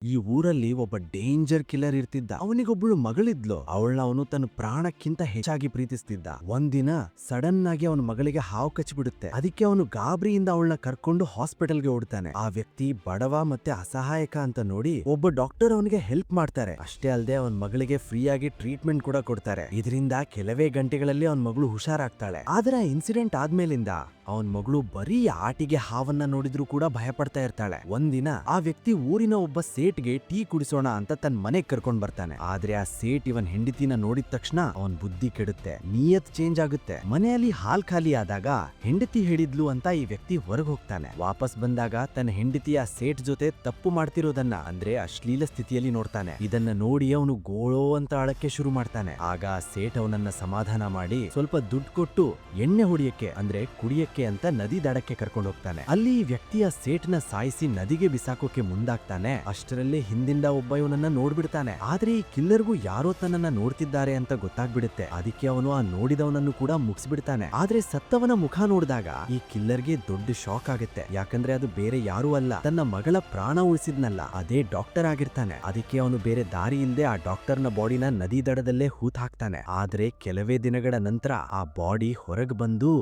ಈ ಊರಲ್ಲಿ ಒಬ್ಬ ಡೇಂಜರ್ ಕಿಲ್ಲರ್ ಇರ್ತಿದ್ದ. ಅವನಿಗೊಬ್ಬಳು ಮಗಳಿದ್ಲು. ಅವಳನ್ನ ಅವನು ತನ್ನ ಪ್ರಾಣಕ್ಕಿಂತ ಹೆಚ್ಚಾಗಿ ಪ್ರೀತಿಸ್ತಿದ್ದ. ಒಂದಿನ ಸಡನ್ ಆಗಿ ಅವನ ಮಗಳಿಗೆ ಹಾವು ಕಚ್ಚಿಬಿಡುತ್ತೆ. ಅದಕ್ಕೆ ಅವನು ಗಾಬರಿಯಿಂದ ಅವಳನ್ನ ಕರ್ಕೊಂಡು ಹಾಸ್ಪಿಟಲ್ಗೆ ಓಡ್ತಾನೆ. ಆ ವ್ಯಕ್ತಿ ಬಡವ ಮತ್ತೆ ಅಸಹಾಯಕ ಅಂತ ನೋಡಿ ಒಬ್ಬ ಡಾಕ್ಟರ್ ಅವನಿಗೆ ಹೆಲ್ಪ್ ಮಾಡ್ತಾರೆ. ಅಷ್ಟೇ ಅಲ್ಲದೆ ಅವನ ಮಗಳಿಗೆ ಫ್ರೀ ಆಗಿ ಟ್ರೀಟ್ಮೆಂಟ್ ಕೂಡ ಕೊಡ್ತಾರೆ. ಇದರಿಂದ ಕೆಲವೇ ಗಂಟೆಗಳಲ್ಲಿ ಅವನ ಮಗಳು ಹುಷಾರಾಗ್ತಾಳೆ. ಆದ್ರೆ ಇನ್ಸಿಡೆಂಟ್ ಆದ್ಮೇಲಿಂದ ಅವನ್ ಮಗಳು ಬರೀ ಆಟಿಗೆ ಹಾವನ್ನ ನೋಡಿದ್ರು ಕೂಡ ಭಯ ಪಡ್ತಾ ಇರ್ತಾಳೆ. ಒಂದಿನ ಆ ವ್ಯಕ್ತಿ ಊರಿನ ಒಬ್ಬ ಸೇಟ್ಗೆ ಟೀ ಕುಡಿಸೋಣ ಅಂತ ತನ್ನ ಮನೆಗ್ ಕರ್ಕೊಂಡ್ ಬರ್ತಾನೆ. ಆದ್ರೆ ಆ ಸೇಟ್ ಇವನ್ ಹೆಂಡತಿನ ನೋಡಿದ ತಕ್ಷಣ ಅವನ್ ಬುದ್ಧಿ ಕೆಡುತ್ತೆ, ನಿಯತ್ ಚೇಂಜ್ ಆಗುತ್ತೆ. ಮನೆಯಲ್ಲಿ ಹಾಲ್ ಖಾಲಿ ಆದಾಗ ಹೆಂಡತಿ ಹೇಳಿದ್ಲು ಅಂತ ಈ ವ್ಯಕ್ತಿ ಹೊರಗೆ ಹೋಗ್ತಾನೆ. ವಾಪಸ್ ಬಂದಾಗ ತನ್ನ ಹೆಂಡತಿ ಆ ಸೇಟ್ ಜೊತೆ ತಪ್ಪು ಮಾಡ್ತಿರೋದನ್ನ ಅಂದ್ರೆ ಅಶ್ಲೀಲ ಸ್ಥಿತಿಯಲ್ಲಿ ನೋಡ್ತಾನೆ. ಇದನ್ನ ನೋಡಿ ಅವನು ಗೋಳೋ ಅಂತ ಅಳಕ್ಕೆ ಶುರು ಮಾಡ್ತಾನೆ. ಆಗ ಆ ಸೇಟ್ ಅವನನ್ನ ಸಮಾಧಾನ ಮಾಡಿ ಸ್ವಲ್ಪ ದುಡ್ಡು ಕೊಟ್ಟು ಎಣ್ಣೆ ಹೊಡಿಯಕ್ಕೆ ಅಂದ್ರೆ ಕುಡಿಯಕ್ಕೆ ಅಂತ ನದಿ ದಡಕ್ಕೆ ಕರ್ಕೊಂಡು ಹೋಗ್ತಾನೆ. ಅಲ್ಲಿ ಈ ವ್ಯಕ್ತಿಯ ಸೇಟ್ನ ಸಾಯಿಸಿ ನದಿಗೆ ಬಿಸಾಕೋಕೆ ಮುಂದಾಗ್ತಾನೆ. ಅಷ್ಟರಲ್ಲೇ ಹಿಂದಿಂದ ಒಬ್ಬ ಇವನನ್ನ ನೋಡ್ಬಿಡ್ತಾನೆ. ಆದ್ರೆ ಈ ಕಿಲ್ಲರ್ಗೂ ಯಾರೋ ತನ್ನನ್ನ ನೋಡ್ತಿದ್ದಾರೆ ಅಂತ ಗೊತ್ತಾಗ್ಬಿಡುತ್ತೆ. ಅದಕ್ಕೆ ಅವನು ಆ ನೋಡಿದವನನ್ನು ಕೂಡ ಮುಗಿಸ್ಬಿಡ್ತಾನೆ. ಆದ್ರೆ ಸತ್ತವನ ಮುಖ ನೋಡಿದಾಗ ಈ ಕಿಲ್ಲರ್ಗೆ ದೊಡ್ಡ ಶಾಕ್ ಆಗುತ್ತೆ. ಯಾಕಂದ್ರೆ ಅದು ಬೇರೆ ಯಾರೂ ಅಲ್ಲ, ತನ್ನ ಮಗಳ ಪ್ರಾಣ ಉಳಿಸಿದ್ನಲ್ಲ ಅದೇ ಡಾಕ್ಟರ್ ಆಗಿರ್ತಾನೆ. ಅದಕ್ಕೆ ಅವನು ಬೇರೆ ದಾರಿ ಇಲ್ಲದೆ ಆ ಡಾಕ್ಟರ್ನ ಬಾಡಿನ ನದಿ ದಡದಲ್ಲೇ ಹೂತ್ ಹಾಕ್ತಾನೆ. ಆದ್ರೆ ಕೆಲವೇ ದಿನಗಳ ನಂತರ ಆ ಬಾಡಿ ಹೊರಗೆ ಬಂದು